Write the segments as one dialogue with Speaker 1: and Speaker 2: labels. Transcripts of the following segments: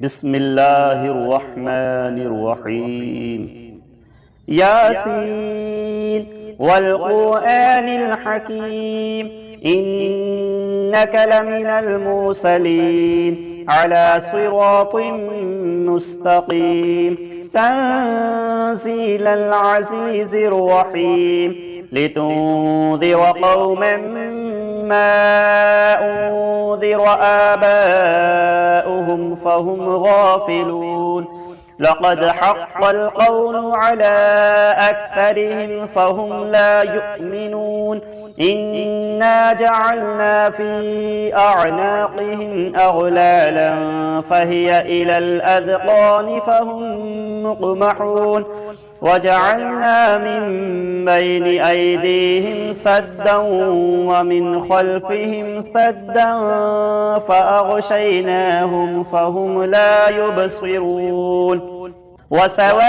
Speaker 1: بسم الله الرحمن الرحيم. ياسين والقرآن الحكيم إنك لمن المرسلين على صراط مستقيم تنزيل العزيز الرحيم لتنذر قوما ما أنذر آباؤهم فهم غافلون لقد حق القول على أكثرهم فهم لا يؤمنون إنا جعلنا في أعناقهم أغلالا فهي إلى الأذقان فهم مقمحون وجعلنا من بين أيديهم سدا ومن خلفهم سدا فأغشيناهم فهم لا يبصرون وسواء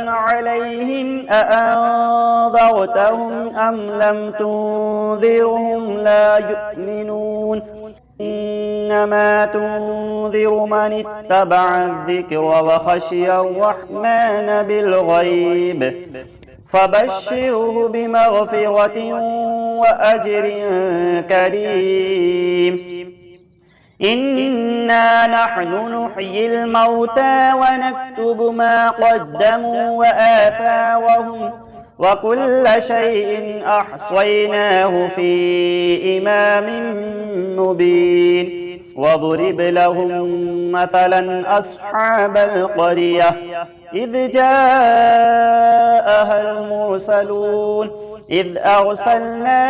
Speaker 1: عليهم أأنذرتهم أم لم تنذرهم لا يؤمنون إنما تنذر من اتبع الذكر وخشي الرحمن بالغيب فبشره بمغفرة وأجر كريم. إنا نحن نحيي الموتى ونكتب ما قدموا وآثارهم وكل شيء أحصيناه في إمام مبين واضرب لهم مثلا أصحاب القرية إذ جاءها المرسلون إذ أرسلنا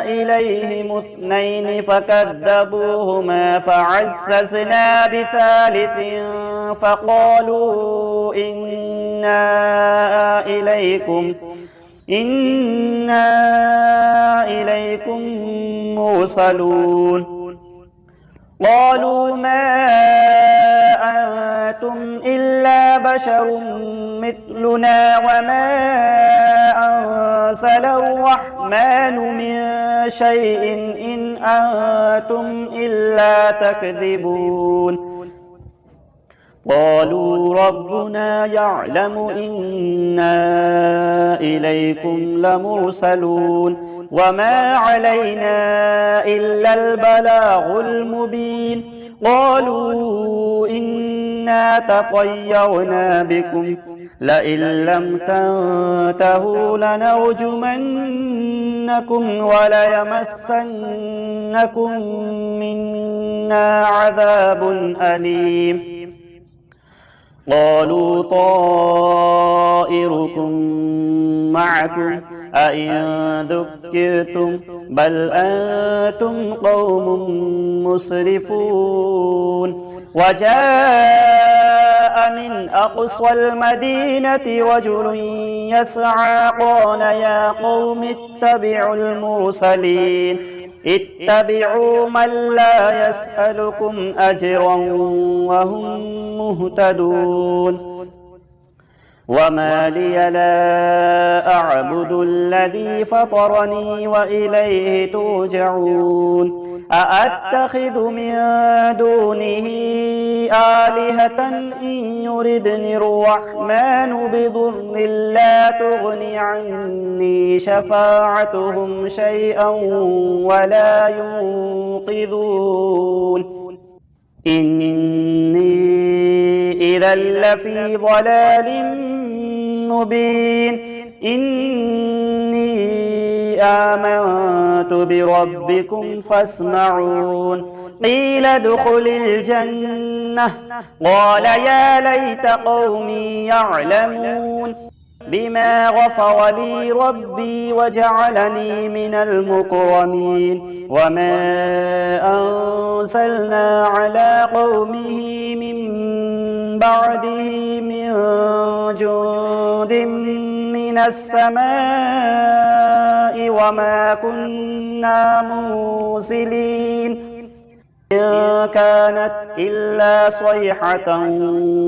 Speaker 1: إليهم اثنين فكذبوهما فعززنا بثالث فقالوا إنا إليكم مرسلون قالوا ما أنتم إلا بشر مثلنا وما أنزل الرحمن من شيء إن أنتم إلا تكذبون قالوا ربنا يعلم إنا إليكم لمرسلون وما علينا إلا البلاغ المبين قالوا إنا تطيرنا بكم لئن لم تنتهوا لنرجمنكم وليمسنكم منا عذاب أليم قالوا طائركم معكم أئن ذكرتم بل أنتم قوم مسرفون وجاء من أقصى المدينة رجل يسعى قال يا قوم اتبعوا المرسلين اتبعوا من لا يسألكم أجرا وهم مهتدون وما لي لا أعبد الذي فطرني وإليه ترجعون أأتخذ من دونه آلهة إن يردني الرحمن بضر لا تغني عني شفاعتهم شيئا ولا ينقذون إني إذا لفي ضلال مبين إني آمنت بربكم فاسمعون قيل ادخل الجنة قال يا ليت قومي يعلمون بما غفر لي ربي وجعلني من المكرمين وما أنزلنا على قومه من بعده من جند من السماء وما كنا مرسلين إن كانت إلا صيحة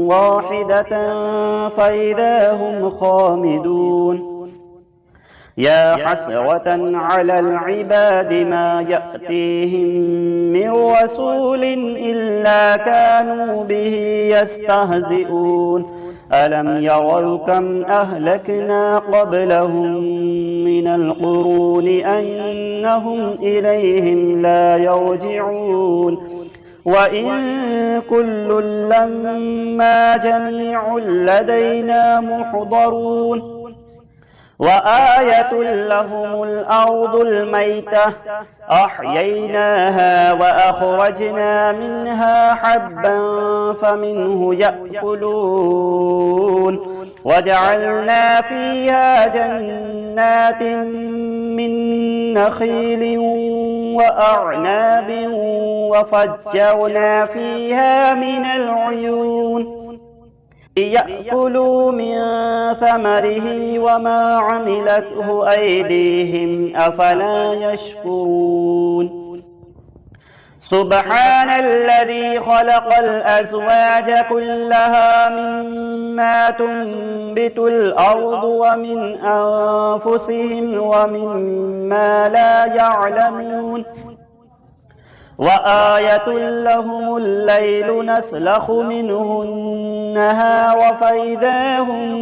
Speaker 1: واحدة فإذا هم خامدون يا حسرة على العباد ما يأتيهم من رسول إلا كانوا به يستهزئون ألم يروا كم أهلكنا قبلهم من القرون أنهم إليهم لا يرجعون وإن كل لما جميع لدينا محضرون وآية لهم الأرض الميتة أحييناها وأخرجنا منها حبا فمنه يأكلون وجعلنا فيها جنات من نخيل وأعناب وفجرنا فيها من العيون ليأكلوا من ثمره وما عملته أيديهم أفلا يشكرون سبحان الذي خلق الأزواج كلها مما تنبت الأرض ومن أنفسهم ومما لا يعلمون وآية لهم الليل نسلخ منه النهار فإذا هم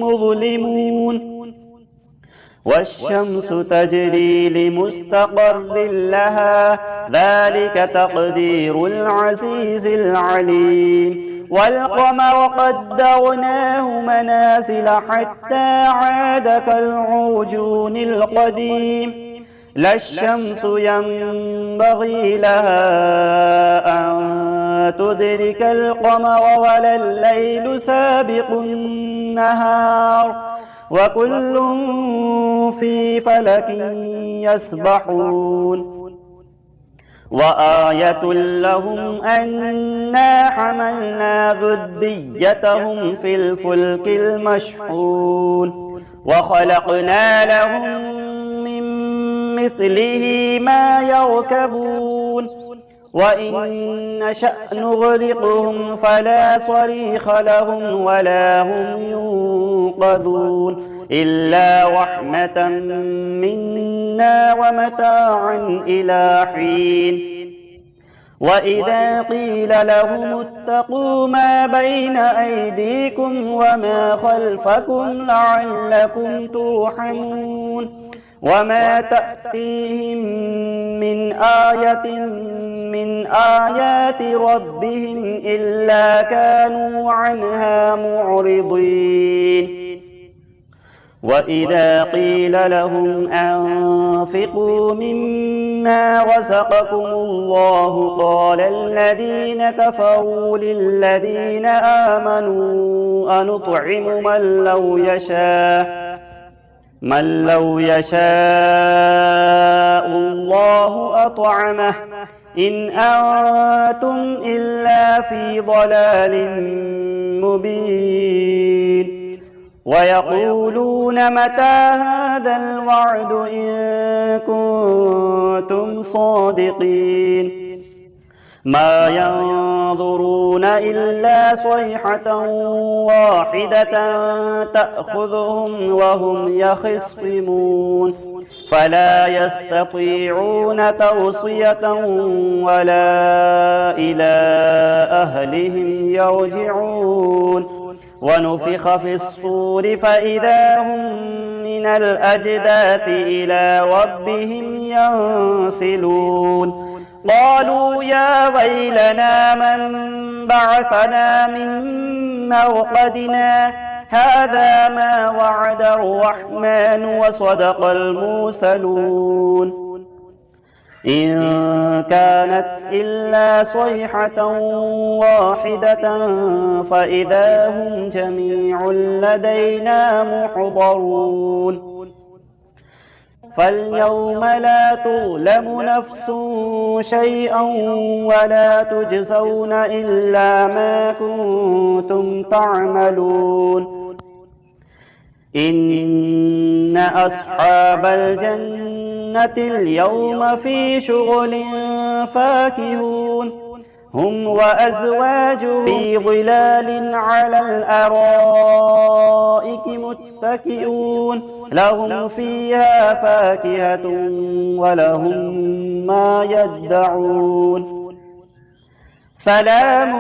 Speaker 1: مظلمون والشمس تجري لمستقر لها ذلك تقدير العزيز العليم والقمر قدرناه منازل حتى عاد كالعرجون القديم لا الشمس ينبغي لها أن تدرك القمر ولا الليل سابق النهار وكل في فلك يسبحون وآية لهم أنا حملنا ذريتهم في الفلك المشحون وخلقنا لهم من مثله ما يركبون وإن نشأ نغرقهم فلا صريخ لهم ولا هم ينقذون إلا رحمة منا ومتاعا إلى حين وإذا قيل لهم اتقوا ما بين أيديكم وما خلفكم لعلكم ترحمون وما تأتيهم من آية من آيات ربهم إلا كانوا عنها معرضين وإذا قيل لهم أنفقوا مما رزقكم الله قال الذين كفروا للذين آمنوا أنطعم من لو يشاء الله أطعمه إن أنتم إلا في ضلال مبين ويقولون متى هذا الوعد إن كنتم صادقين ما ينظرون إلا صيحة واحدة تأخذهم وهم يخصمون فلا يستطيعون توصية ولا إلى أهلهم يرجعون ونفخ في الصور فإذا هم من الأجداث إلى ربهم ينسلون قالوا يا ويلنا من بعثنا من مرقدنا هذا ما وعد الرحمن وصدق المرسلون إن كانت إلا صيحة واحدة فإذا هم جميع لدينا محضرون فاليوم لا تظلم نفس شيئا ولا تجزون إلا ما كنتم تعملون إن أصحاب الجنة اليوم في شغل فاكهون هم وأزواجهم في ظلال على الأرائك متكئون متكئون لهم فيها فاكهة ولهم ما يدعون سلام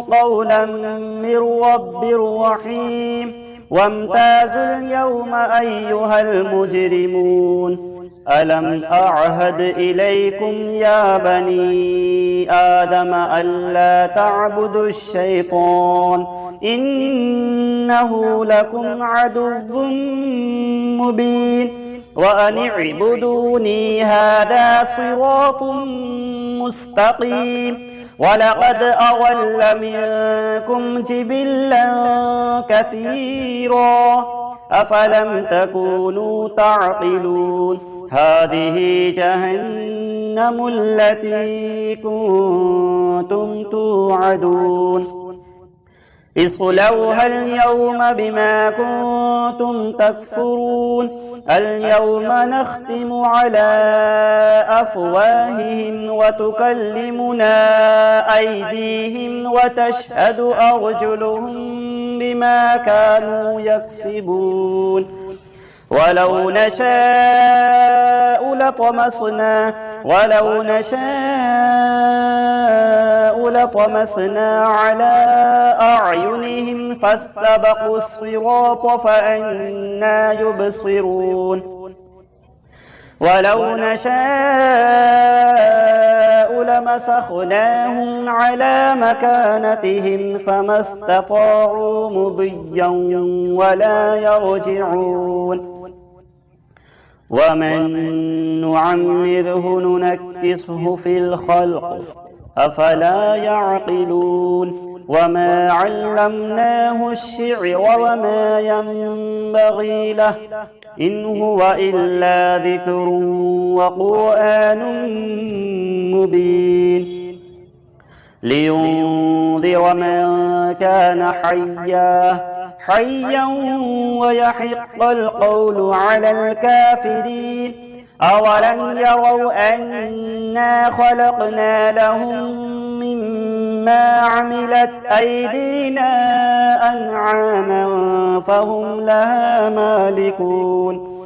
Speaker 1: قولا من رب رحيم وامتازوا اليوم أيها المجرمون ألم أعهد إليكم يا بني آدم ألا تعبدوا الشيطان إنه لكم عدو مبين وأن اعبدوني هذا صراط مستقيم ولقد أضل منكم جبلا كثيرا أفلم تكونوا تعقلون هذه جهنم التي كنتم توعدون اصلوها اليوم بما كنتم تكفرون اليوم نختم على أفواههم وتكلمنا أيديهم وتشهد أرجلهم بما كانوا يكسبون ولو نشاء لطمسنا على أعينهم فاستبقوا الصراط فأنى يبصرون ولو نشاء لمسخناهم على مكانتهم فما استطاعوا مضيا ولا يرجعون ومن نعمره ننكسه في الخلق أفلا يعقلون وما علمناه الشعر وما ينبغي له إن هو إلا ذكر وقرآن مبين لينذر من كان حيا ويحق القول على الكافرين أولم يروا أنا خلقنا لهم مما عملت أيدينا أنعاما فهم لها مالكون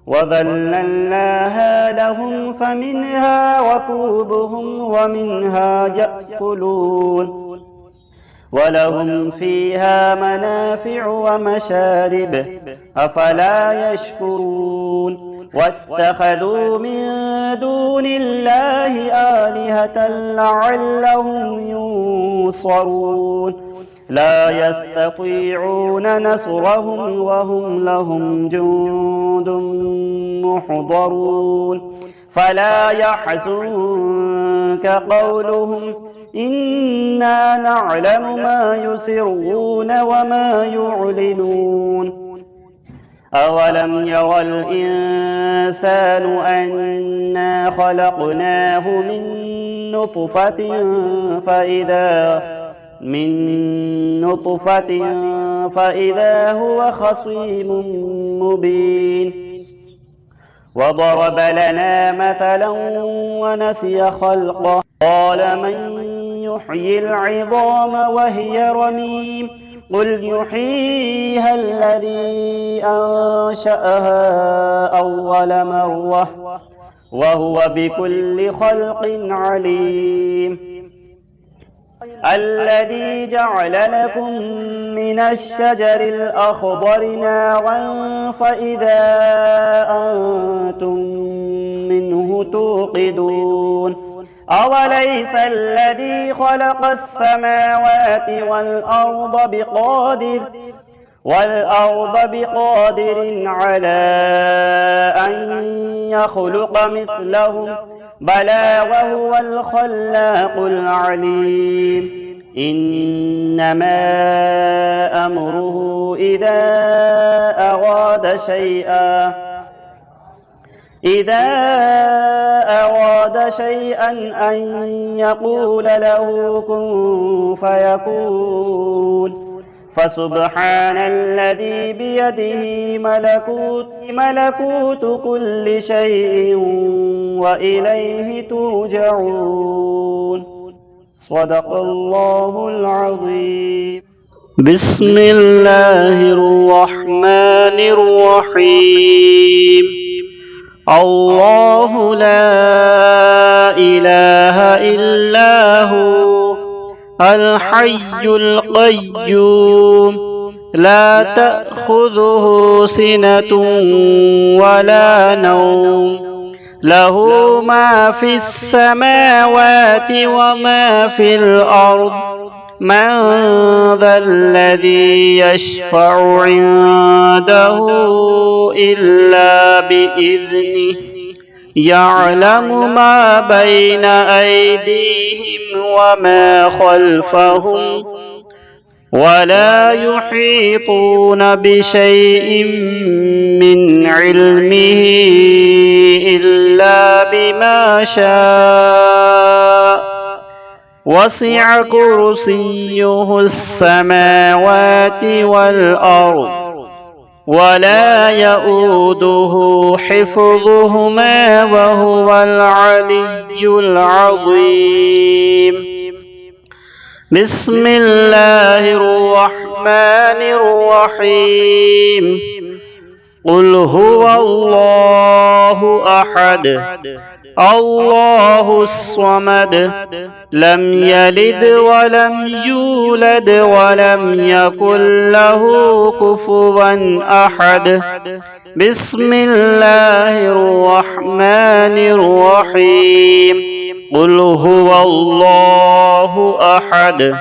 Speaker 1: وذللناها لهم فمنها ركوبهم ومنها يأكلون ولهم فيها منافع ومشارب أفلا يشكرون واتخذوا من دون الله آلهة لعلهم ينصرون لا يستطيعون نصرهم وهم لهم جند محضرون فلا يحزنك قولهم إنا نعلم ما يسرون وما يعلنون أولم ير الإنسان أنا خلقناه من نطفة فإذا هو خصيم مبين وضرب لنا مثلا ونسي خلقه قال من يحيي العظام وهي رميم قل يحييها الذي أنشأها أول مرة وهو بكل خلق عليم الذي جعل لكم من الشجر الأخضر نارا فإذا أنتم منه توقدون أوليس الذي خلق السماوات والأرض بقادر على أن يخلق مثلهم بلى وهو الخلاق العليم إنما أمره إذا أراد شيئا أن يقول له كن فيكون فسبحان الذي بيده ملكوت كل شيء وإليه ترجعون صدق الله العظيم. بسم الله الرحمن الرحيم. الله لا إله إلا هو الحي القيوم لا تأخذه سنة ولا نوم له ما في السماوات وما في الأرض من ذا الذي يشفع عنده إلا بإذنه يعلم ما بين أيديهم وما خلفهم ولا يحيطون بشيء من علمه إلا بما شاء وسع كرسيه السماوات والأرض ولا يؤوده حفظهما وهو العلي العظيم. بسم الله الرحمن الرحيم. قل هو الله أحد الله الصمد لم يلد ولم يولد ولم يكن له كفوا أحد. بسم الله الرحمن الرحيم. قل هو الله أحد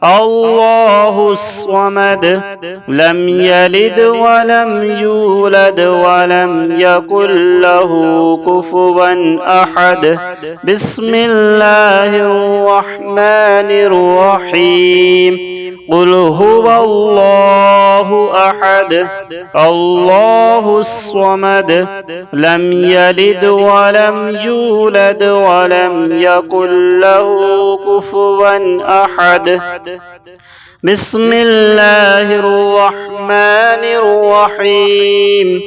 Speaker 1: الله الصمد لم يلد ولم يولد ولم يكن له كفوا أحد. بسم الله الرحمن الرحيم. قل هو الله أحد الله الصمد لم يلد ولم يولد ولم يكن له كفوا أحد. بسم الله الرحمن الرحيم.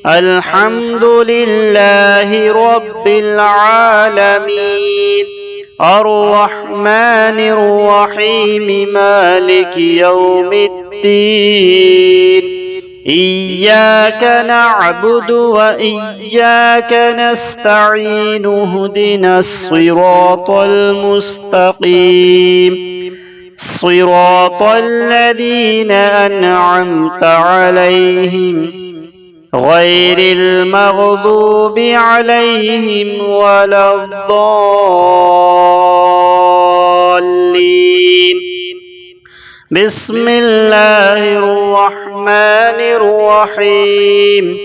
Speaker 1: الحمد لله رب العالمين الرحمن الرحيم مالك يوم الدين إياك نعبد وإياك نستعين اهدنا الصراط المستقيم صراط الذين أنعمت عليهم غير المغضوب عليهم ولا الضالين. بسم الله الرحمن الرحيم.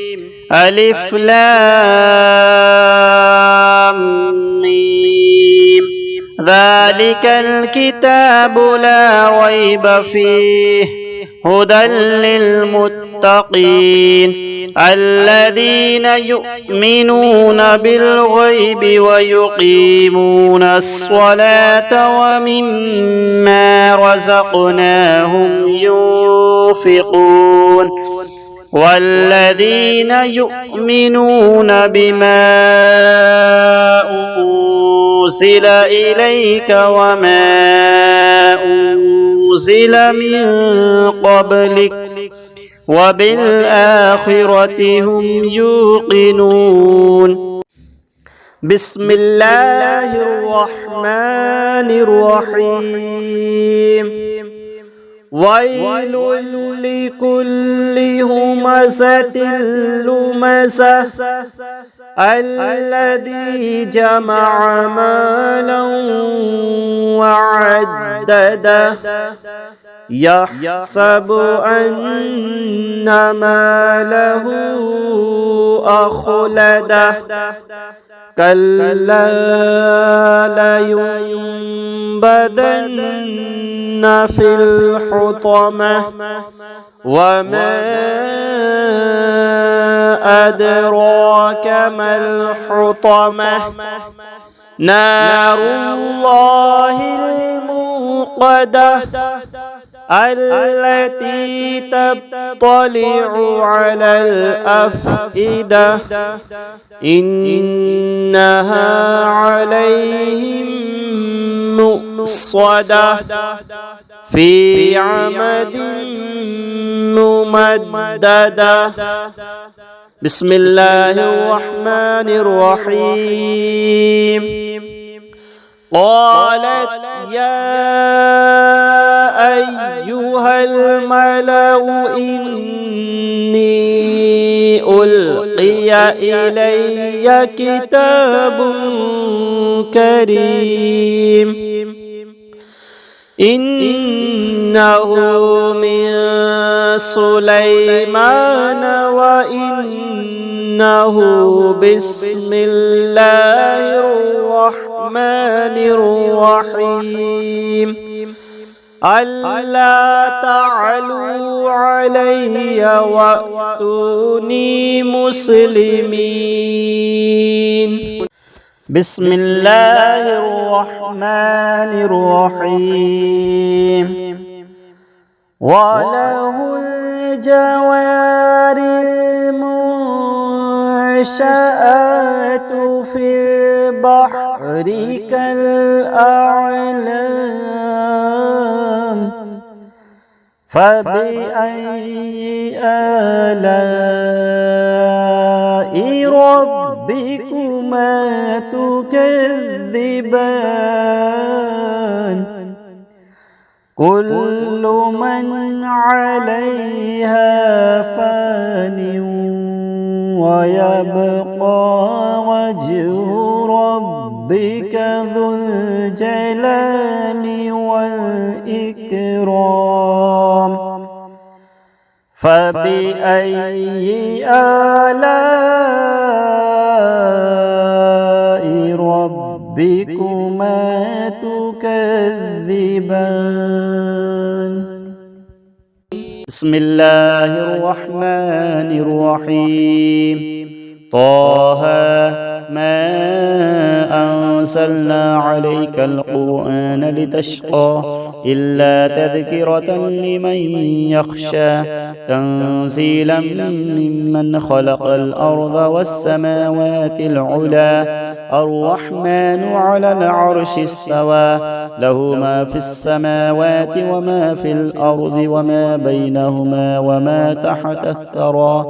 Speaker 1: ألف لام ميم ذلك الكتاب لا ريب فيه هدى للمتقين الذين يؤمنون بالغيب ويقيمون الصلاة ومما رزقناهم ينفقون والذين يؤمنون بما أنزل إليك وما أنزل من قبلك وبالآخرة هم يوقنون. بسم الله الرحمن الرحيم. ويل لكل همزة لمزة الذي جمع مالا وعدده يحسب أن ماله أخلده كلا لينبذن في الحطمة وما أدراك ما الحطمة نار الله الموقدة التي تطلع على الأفئدة إنها عليهم مؤصدة مؤصدة في عمد ممددة. بسم الله الرحمن الرحيم. قالت يا أيها الملأ إني ألقي إلي كتاب كريم إنه من سليمان وإنه بسم الله الرحمن الرحيم ألا تعلوا علي وأتوني مسلمين. بسم الله الرحمن الرحيم. وله الجوار المنشآت في البحر كالأعلام فبأي آلاء ربكما تكذبان كل من عليها فان ويبقى وجه ربك ذو الجلال والإكرام فبأي آلاء ربكما تكذبان. بسم الله الرحمن الرحيم. طه ما أنزلنا عليك القرآن لتشقى إلا تذكرة لمن يخشى تنزيلا ممن خلق الأرض والسماوات العلى الرحمن على العرش استوى له ما في السماوات وما في الأرض وما بينهما وما تحت الثرى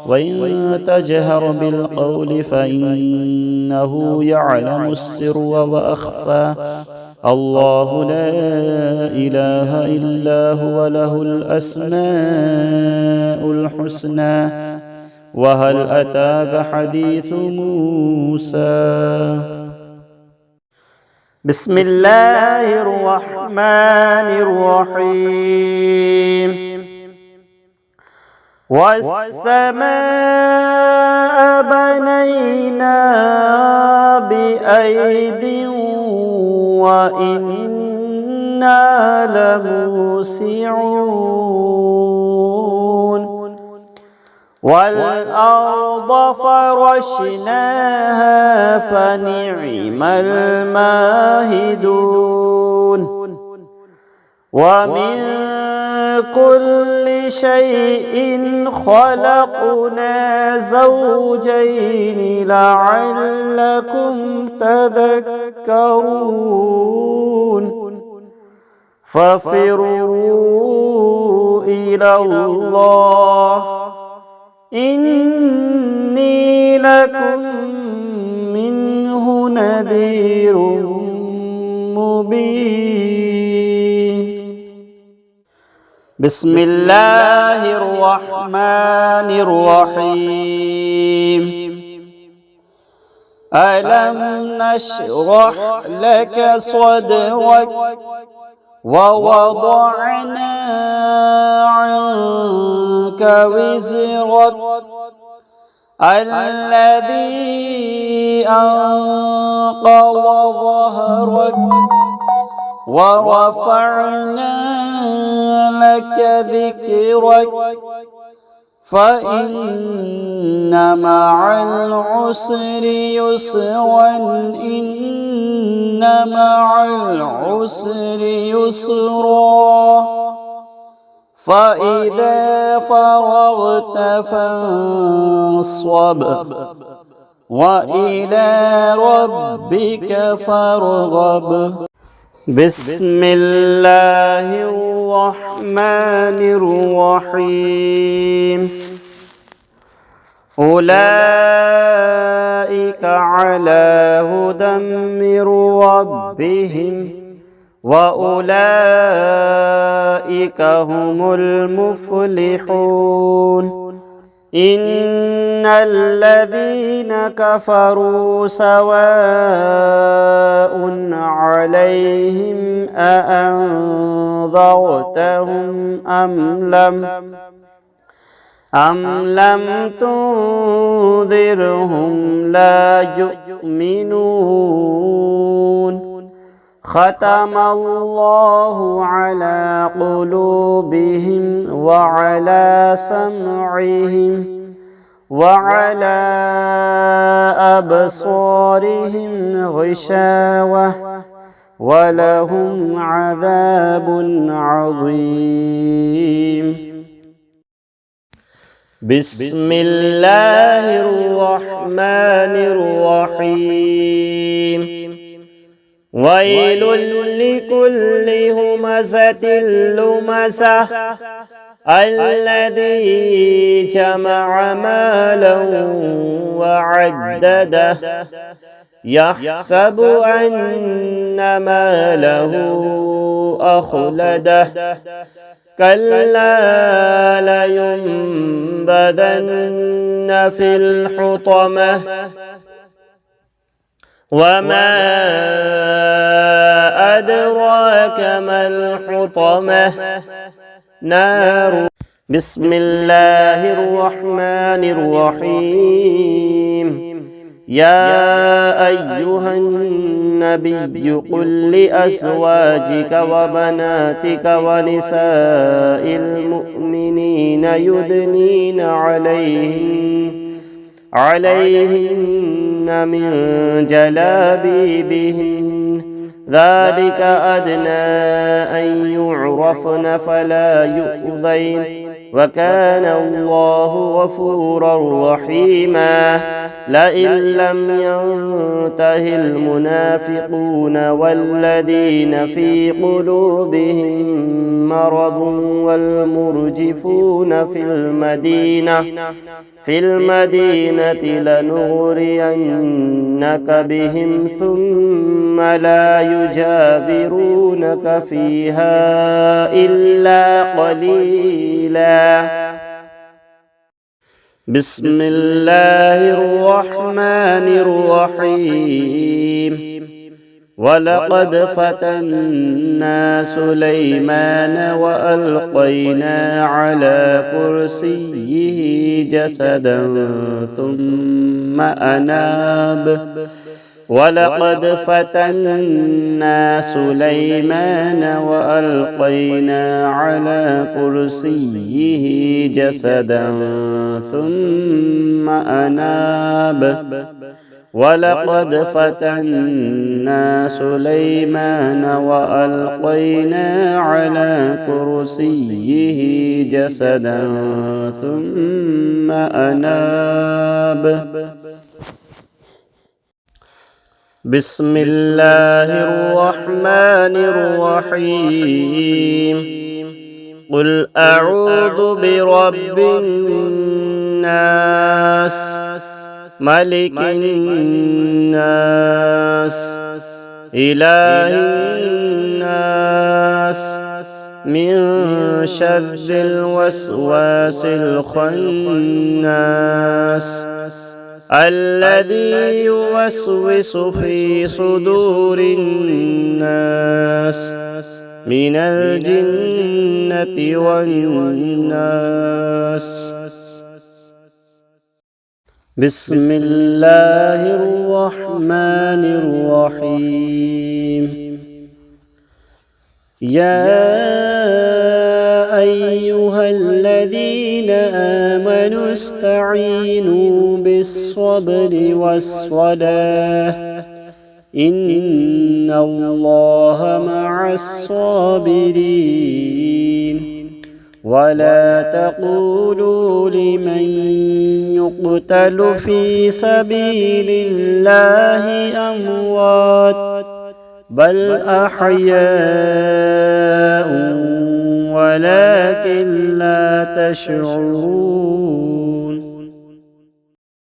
Speaker 1: وإن تجهر بالقول فإنه يعلم السر وأخفى الله لا إله إلا هو له الأسماء الحسنى. وهل أتاك حديث موسى؟ بسم الله الرحمن الرحيم. والسماء بنيناها بأيد وإنا لموسعون والأرض فرشناها فنعم الماهدون ومن كل شيء خلقنا زوجين لعلكم تذكرون ففروا إلى الله إني لكم منه نذير مبين. بسم الله الرحمن الرحيم. ألم نشرح لك صدرك ووضعنا عنك وزرك الذي أنقض ظهرك ورفعنا لك ذكرك فإن مع العسر يسرا إن مع العسر يسرا فإذا فرغت فانصب وإلى ربك فارغب. بسم الله الرحمن الرحيم أولئك على هدى من ربهم وأولئك هم المفلحون إن الذين كفروا سواء عليهم أأنذرتهم أم لم تنذرهم لا يؤمنون ختم الله على قلوبهم وعلى سمعهم وعلى أبصارهم غشاوة ولهم عذاب عظيم. بسم الله الرحمن الرحيم ويل لكل همزة لمزة الذي جمع مالا وعدده يحسب أن ماله أخلده كلا لينبذن في الحطمة وما أدراك ما الحطمة نار. بسم الله الرحمن الرحيم يا أيها النبي قل لأزواجك وبناتك ونساء المؤمنين يدنين عليهن من جلابيبهن ذلك أدنى أن يعرفن فلا يؤذين وكان الله غفورا رحيما. لئن لم ينته المنافقون والذين في قلوبهم مرض والمرجفون في المدينة لنغرينك بهم ثم لا يجاورونك فيها إلا قليلا. بسم الله الرحمن الرحيم ولقد فتنا سليمان وألقينا على كرسيه جسدا ثم أناب. ولقد فتنا سليمان وألقينا على كرسيه جسدا ثم أناب. ولقد فتنا سليمان وألقينا على كرسيه جسدا ثم أناب. بسم الله الرحمن الرحيم قل أعوذ برب الناس ملك الناس إله الناس من شر الوسواس الخناس الذي يوسوس في صدور الناس من الجنة والناس. بسم الله الرحمن الرحيم يا أيها الذين آمنوا استعينوا بالصبر والصلاة إن الله مع الصابرين. ولا تقولوا لمن يقتل في سبيل الله أموات بل أحياء ولكن لا تشعرون